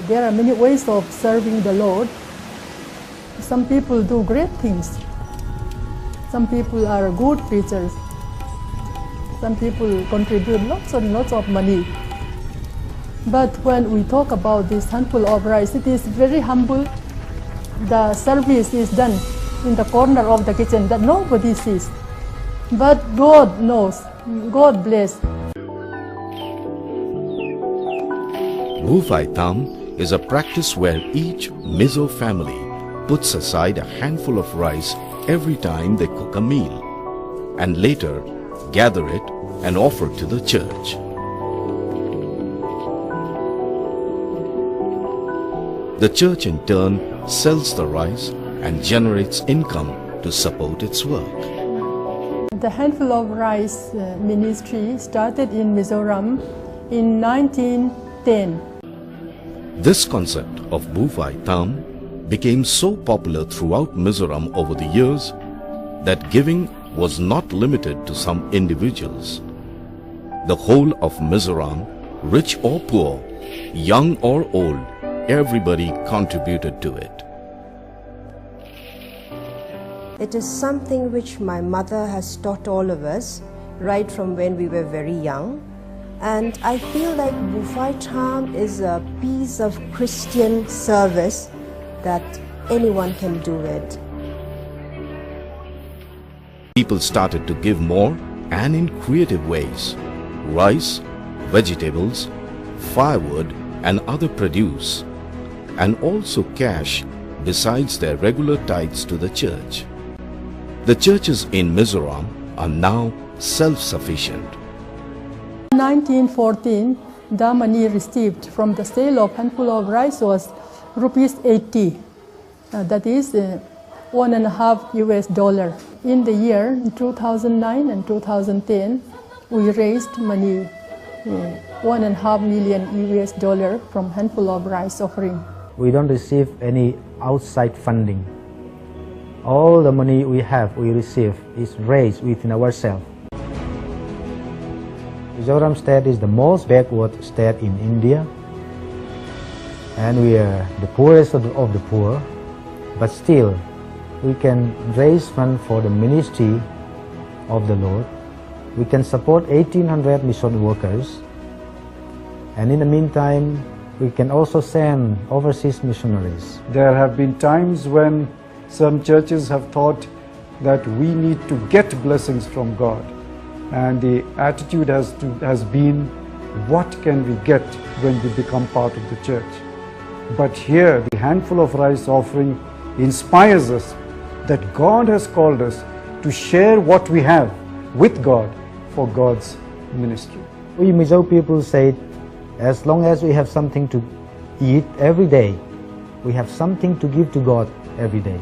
There are many ways of serving the Lord. Some people do great things. Some people are good preachers. Some people contribute lots and lots of money. But when we talk about this handful of rice, it is very humble. The service is done in the corner of the kitchen that nobody sees. But God knows. God bless. Bu Phai Tham is a practice where each Mizo family puts aside a handful of rice every time they cook a meal, and later gather it and offer to the church. The church in turn sells the rice and generates income to support its work. The Handful of Rice ministry started in Mizoram in 1910. This concept of Bu Phai Tham became so popular throughout Mizoram over the years that giving was not limited to some individuals. The whole of Mizoram, rich or poor, young or old, everybody contributed to it. It is something which my mother has taught all of us right from when we were very young. And I feel like Bu Phai Tham is a piece of Christian service that anyone can do it. People started to give more and in creative ways. Rice, vegetables, firewood and other produce, and also cash besides their regular tithes to the church. The churches in Mizoram are now self-sufficient. In 1914, the money received from the sale of handful of rice was rupees 80. That is $1.5 US. In the year 2009 and 2010, we raised money, $1.5 million US from handful of rice offering. We don't receive any outside funding. All the money we receive is raised within ourselves. Mizoram state is the most backward state in India, and we are the poorest of the poor, but still we can raise funds for the ministry of the Lord. We can support 1,800 mission workers, and in the meantime we can also send overseas missionaries. There have been times when some churches have thought that we need to get blessings from God, and the attitude has been, what can we get when we become part of the church? But here the handful of rice offering inspires us that God has called us to share what we have with God for God's ministry. We Mizo people say, as long as we have something to eat every day, we have something to give to God every day.